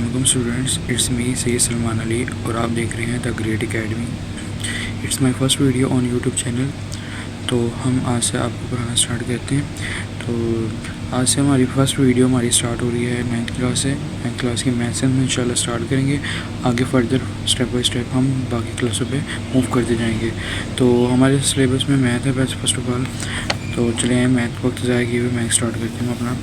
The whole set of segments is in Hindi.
अस्सलाम students, it's me Syed Salman Ali और आप देख रहे हैं the great academy. It's my first video on YouTube channel. तो हम आज से आपको पढ़ाना स्टार्ट करते हैं। तो आज से हमारी फर्स्ट वीडियो हमारी स्टार्ट हो रही है 9th क्लास से। 9th क्लास की मैथ्स हम इंशाल्लाह स्टार्ट करेंगे। आगे फर्दर स्टेप बाय स्टेप हम बाकी क्लासों पे मूव करते जाएंगे। तो हमारे सिलेबस में मैथ है फर्स्ट ऑफ ऑल। तो चलिए मैथ वक्त ज़ाया किए हुए मैथ स्टार्ट करते हैं अपना।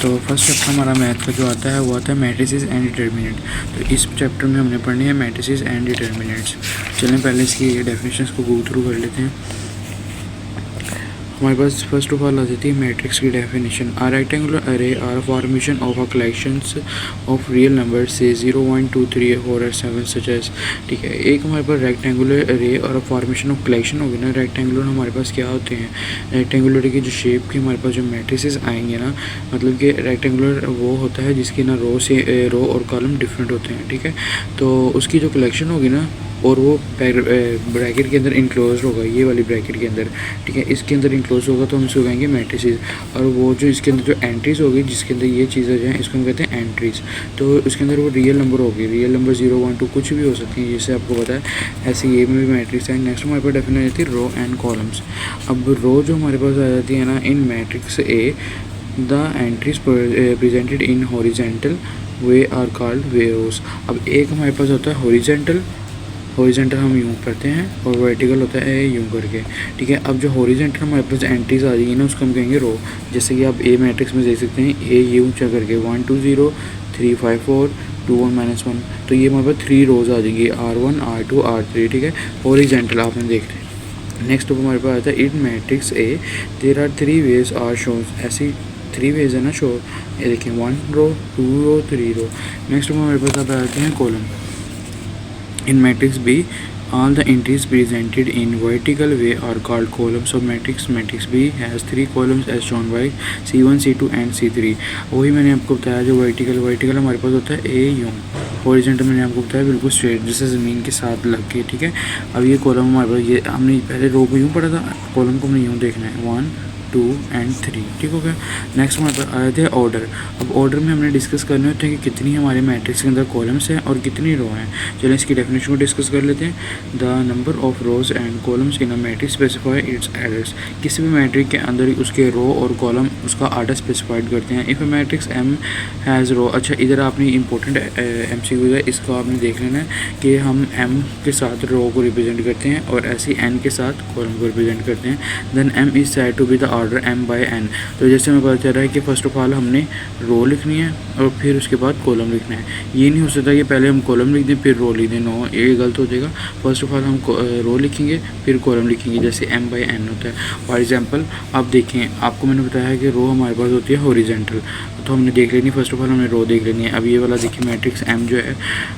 तो फर्स्ट चैप्टर हमारा मैथ का जो आता है वो आता है मैट्रिसेस एंड डिटर्मिनेंट। तो इस चैप्टर में हमने पढ़नी है मैट्रिसेस एंड डिटर्मिनेंट्स। चलें पहले इसकी डेफिनेशंस को गो थ्रू कर लेते हैं। हमारे पास फर्स्ट ऑफ ऑल आ जाती है मैट्रिक्स की definition. A rectangular array or formation of a collections of real number से 0 1 2 3 4 और 7 सच एज। ठीक है, एक हमारे पास रेक्टेंगुलर अरे और फॉर्मेशन ऑफ कलेक्शन होगी ना। रेक्टेंगुलर हमारे पास क्या होते हैं, रेक्टेंगुलर की जो शेप की हमारे पास जो मैट्रिसेस आएंगे ना, मतलब कि रेक्टेंगुलर वो होता है जिसकी ना रो और कॉलम डिफरेंट होते हैं। ठीक है, तो उसकी जो कलेक्शन होगी ना और वो ब्रैकेट के अंदर इंक्लोज होगा, ये वाली ब्रैकेट के अंदर। ठीक है, इसके अंदर इंक्लोज होगा तो हम इसको कहेंगे मैट्रिसेस। और वो जो इसके अंदर जो एंट्रीज होगी जिसके अंदर ये चीज़ें जो हैं इसको हम कहते हैं एंट्रीज। तो उसके अंदर वो रियल नंबर होगी, रियल नंबर 0 1 2 कुछ भी हो सकती है, जैसे आपको पता है। ऐसे ये में भी मैट्रिक्स है। नेक्स्ट हमारे पास डेफिनेट हो जाती है रो एंड कॉलम्स। अब रो जो हमारे पास आ जाती है ना, in matrix A the entries presented in horizontal way are called way rows. अब एक हमारे पास होता है हॉरिजेंटल हम यूँ करते हैं और वर्टिकल होता है यूँ करके। ठीक है, अब जो हॉरिजेंटल हमारे पास एंट्रीज आ जाएगी ना उसको हम कहेंगे रो। जैसे कि आप ए मैट्रिक्स में देख सकते हैं, ए यूँ चा करके 1 2 0 3 5 4 2 1 -1। तो ये हमारे पास 3 रोज आ जाएंगी, R1 R2 R3। ठीक है, हॉरिजेंटल आपने देखते हैं। नेक्स्ट अब हमारे पास आता है in matrix A there are 3 ways are shown. ऐसी 3 वेज है ना शो, ये देखिए 1 रो 2 रो 3 रो। नेक्स्ट हमारे पास अब आते हैं column. In matrix B, all the entries presented in vertical way are called columns of matrix. Matrix B has 3 columns as shown by C1, C2 and C3। वही मैंने आपको बताया जो वर्टिकल हमारे पास होता है ए यूँ, हॉरिजॉन्टल मैंने आपको बताया बिल्कुल स्ट्रेट जैसे ज़मीन के साथ लग के। ठीक है, अब ये कॉलम हमारे पास, ये हमने पहले रो को यूँ पढ़ा था, कॉलम को हमने यूँ देखना है 1 2 and 3। ठीक हो गया। नेक्स्ट हमारे पास आए थे ऑर्डर। अब ऑर्डर में हमने डिस्कस करने होते हैं कि कितनी हमारे मैट्रिक्स के अंदर कॉलम्स हैं और कितनी रो हैं। चलिए इसकी डेफिनेशन को डिस्कस कर लेते हैं। The number of rose and columns in a matrix specify it's address. किसी भी मैट्रिक के अंदर उसके रो और कॉलम उसका आर्डर स्पेसिफाइड करते हैं। If A matrix M has row. अच्छा, इधर आपने इंपॉर्टेंट MCQ है, इसको आपने देख लेना है कि हम एम के साथ रो को रिप्रेजेंट करते हैं और ऐसे एन के साथ कॉलम को रिप्रेजेंट करते हैं। Then M is said to be the order m by n। तो जैसे हमें पता चल रहा है कि फ़र्स्ट ऑफ ऑल हमने रो लिखनी है और फिर उसके बाद कॉलम लिखना है। ये नहीं हो सकता कि पहले हम कॉलम लिख दें फिर रो लिख दें, नो, ये गलत हो जाएगा। फर्स्ट ऑफ ऑल हम रो लिखेंगे फिर कॉलम लिखेंगे, जैसे m बाय n होता है। फॉर एग्जांपल आप देखें, आपको मैंने बताया है कि रो हमारे पास होती है हॉरिजॉन्टल, तो हमने देख लेनी, फर्स्ट ऑफ ऑल हमने रो देख लेनी है। अब ये वाला देखिए मैट्रिक्स m जो है,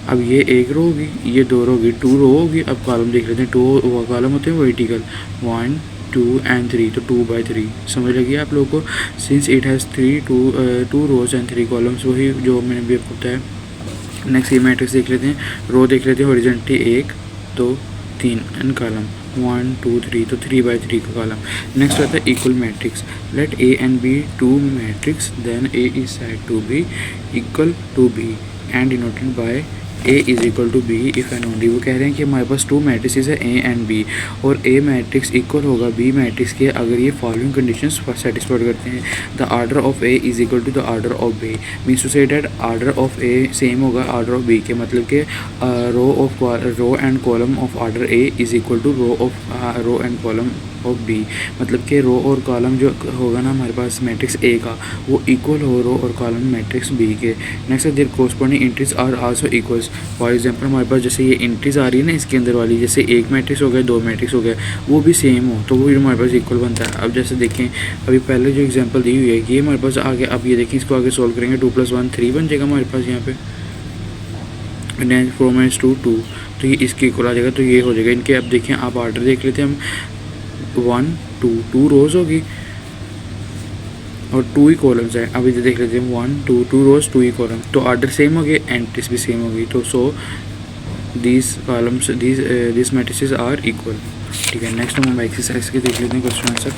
अब ये 1 रो होगी, ये 2 रो होगी, 2 रो होगी। अब कॉलम देख लेते हैं, 2 कॉलम होते हैं वर्टिकल 1 2 and 3, तो 2 by 3 समझ लगी आप लोगों को। Since it has 2 rows and 3 columns, वही जो मैंने भी आपको बताया। नेक्स्ट ये मैट्रिक्स देख लेते हैं, रो देख लेते हैं हॉरिजॉन्टली 1 2 3 एंड कॉलम 1 2 3, तो 3 by 3 का कॉलम। नेक्स्ट आता है equal matrix. Let A and B 2 matrix, then A is said to be equal to B and denoted by A is equal to B if and only. वो कह रहे हैं कि हमारे पास 2 मैट्रिसेस है A एंड B और A मैट्रिक्स इक्वल होगा B मैट्रिक्स के अगर ये फॉलोइंग कंडीशंस सेटिस्फाइड करते हैं। The order of A is equal to the order of B। Means to say that order of A same होगा आर्डर ऑफ B के, मतलब कि row and column of order A is equal to row and column of B। मतलब कि रो और कॉलम जो होगा ना हमारे पास मैट्रिक्स A का, वो इक्वल हो रो और कॉलम मैट्रिक्स B के। Next there corresponding entries are also equals. For example हमारे पास जैसे ये एंट्रीज आ रही है ना इसके अंदर वाली, जैसे 1 मैट्रिक्स हो गया 2 मैट्रिक्स हो गया, वो भी सेम हो तो वो भी हमारे पास इक्वल बनता है। अब जैसे देखें, अभी पहले जो एग्जाम्पल दी हुई है ये हमारे पास आगे, अब ये देखें इसको आगे सॉल्व करेंगे, 2 + 1 3 बन जाएगा हमारे पास यहाँ पे, 4 - 2 2, तो ये इसके इक्वल आ जाएगा। तो ये हो जाएगा इनके। अब देखें, आप आर्डर देख लेते हैं हम, 1 2 रोज होगी और 2 ही कॉलम्स हैं। अब इधर देख लेते हैं 1 2 रोज 2 ही कॉलम, तो आर्डर सेम हो गए, एंट्रीज भी सेम होगी। तो so these columns this matrices are equal. ठीक है, नेक्स्ट हम एक्सरसाइज के देख लेते हैं क्वेश्चन आंसर।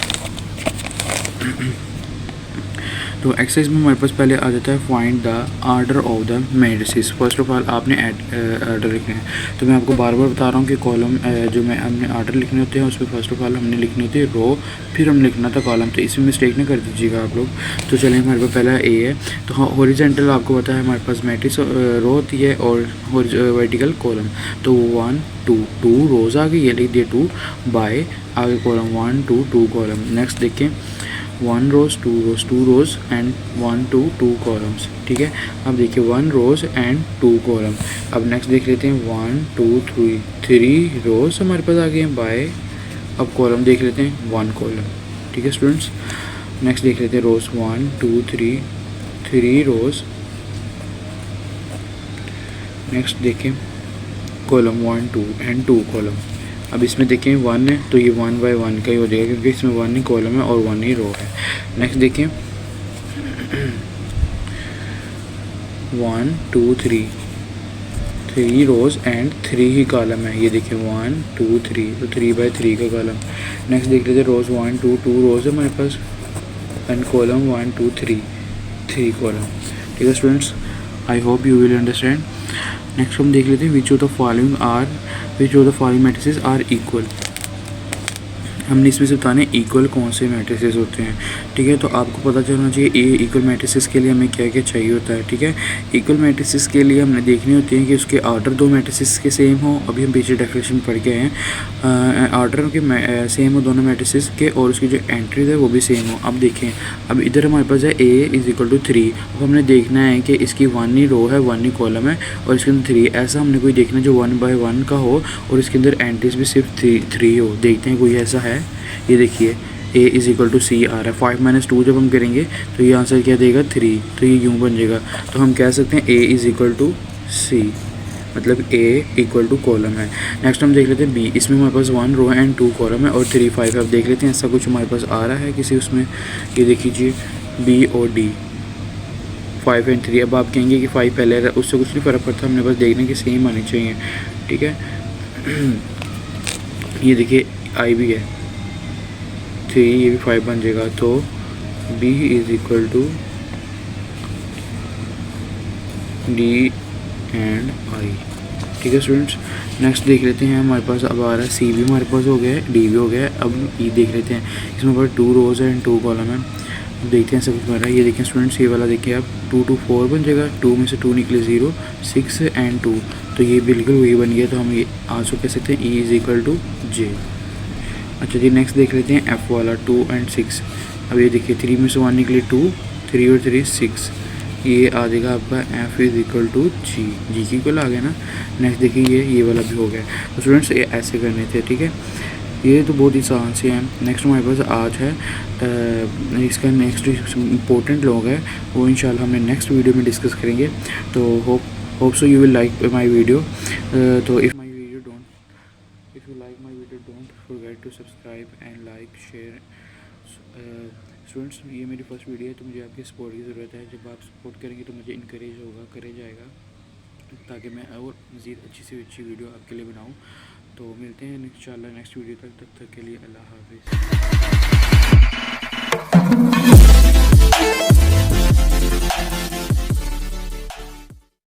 तो एक्सरसाइज में हमारे पास पहले आ जाता है find the order of the matrices. First of all आपने आर्डर लिखना है। तो मैं आपको बार बार बता रहा हूँ कि कॉलम जो मैं हमने आर्डर लिखने होते हैं उसमें फर्स्ट ऑफ ऑल हमने लिखनी होती है रो, फिर हमने लिखना था कॉलम। तो इसमें मिस्टेक ना कर दीजिएगा आप लोग। तो चलिए हमारे पास पहला ए है। तो हाँ हॉरिजॉन्टल आपको पता है हमारे पास मैट्रिक्स रो होती है और वर्टिकल कॉलम। तो 1 2 रोज़ आ गई, ये लिख दिए 2 बाय आगे कॉलम 1 2 2 कॉलम। नेक्स्ट देखें 1 रोज़ 2 रोज़ एंड 1 2 2 कॉलम्स। ठीक है, अब देखिए 1 रोज़ एंड 2 कॉलम। अब नेक्स्ट देख लेते हैं 1 2 3 रोज़ हमारे पास आ गए हैं बाय, अब कॉलम देख लेते हैं 1 कॉलम। ठीक है स्टूडेंट्स, नेक्स्ट देख लेते हैं रोज़ 1 2 3 रोज़। नेक्स्ट देखें कॉलम 1 2 एंड 2 कॉलम। अब इसमें देखें 1 है तो ये 1 बाय 1 का ही हो जाएगा क्योंकि इसमें 1 ही कॉलम है और 1 ही रो है। नेक्स्ट देखें 1 2 3 रोज़ एंड 3 ही कॉलम है। ये देखिए 1 2 3 तो 3 बाय 3 का कॉलम। नेक्स्ट देख लेते हैं रोज़ 1 2 रोज़ है हमारे पास एंड कॉलम 1 2 3 कॉलम। ठीक है students, I hope you will understand. Next हम देख लेते हैं which of the following matrices are equal. हमने इसमें से बताने इक्वल कौन से मैट्रिसेस होते हैं। ठीक है, तो आपको पता चलना चाहिए ए इक्वल मैट्रिसेस के लिए हमें क्या क्या चाहिए होता है। ठीक है, इक्वल मैट्रिसेस के लिए हमने देखनी होती है कि उसके आर्डर दो मैट्रिसेस के सेम हो। अभी हम पीछे डेफिनेशन पढ़ के आए हैं, आर्डर के सेम हो दोनों मैट्रिसेस के और उसकी जो एंट्रीज है वो भी सेम हो। अब देखें, अब इधर हमारे पास है ए इज इक्वल टू 3। अब हमने देखना है कि इसकी 1 ही रो है 1 ही कॉलम है और इसके अंदर 3। ऐसा हमने कोई देखना जो 1 बाय 1 का हो और इसके अंदर एंट्रीज भी सिर्फ 3 हो। देखते हैं कोई ऐसा है। ये देखिए a इज़ इक्वल टू सी आ रहा है। 5 - 2 जब हम करेंगे तो ये आंसर क्या देगा 3। तो ये यूँ बन जाएगा। तो हम कह सकते हैं a इज़ इक्वल टू सी, मतलब a इक्वल टू कॉलम है। नेक्स्ट हम देख लेते हैं b। इसमें हमारे पास 1 रो एंड 2 कॉलम है और 3 5 है। अब देख लेते हैं ऐसा कुछ हमारे पास आ रहा है किसी उसमें। ये देखिए b और d 5 एंड 3। अब आप कहेंगे कि 5 पहले है, उससे कुछ नहीं फ़र्क पड़ता, हमने बस देखने की सेम आनी चाहिए। ठीक है, ये देखिए i भी है 3, ये भी 5 बन जाएगा। तो b is equal to d and i। ठीक है स्टूडेंट्स, नेक्स्ट देख लेते हैं हमारे पास अब आ रहा है c भी हमारे पास हो गया है, d भी हो गया है। अब e देख लेते हैं, इसमें हमारे 2 रोज़ एंड 2 कॉलम है। अब देखते हैं सब कुछ बन रहा है। ये देखें स्टूडेंट्स, ये वाला देखिए आप 2 2 4 बन जाएगा। 2 में से 2 निकले 0 6 एंड 2, तो ये बिल्कुल वही बन गया। तो हम ये आंसर कह सकते हैं e is equal to j। अच्छा जी, नेक्स्ट देख लेते हैं f वाला 2 एंड 6। अब ये देखिए 3 में से 1 निकले 2, 3 और 3 6, ये आ जाएगा आपका f इज़ इक्वल टू जी की इक्वल आ गया ना। नेक्स्ट देखिए ये वाला भी हो गया। तो स्टूडेंट्स ये ऐसे करने थे। ठीक है, ये तो बहुत ही आसान से हैं। नेक्स्ट हमारे पास आज है इसका नेक्स्ट इम्पोर्टेंट लॉग है, वो इंशाल्लाह हमने नेक्स्ट वीडियो में डिस्कस करेंगे। तो hope so you will like my video. तो if you like my video, don't forget to subscribe and like share। Students, ये मेरी फर्स्ट वीडियो है तो मुझे आपकी सपोर्ट की ज़रूरत है। जब आप सपोर्ट करेंगे तो मुझे इनकरेज जाएगा ताकि मैं और मज़ीद अच्छी से अच्छी वीडियो आपके लिए बनाऊँ। तो मिलते हैं इंशाल्लाह नेक्स्ट वीडियो तक। तब तक के लिए अल्लाह हाफिज़।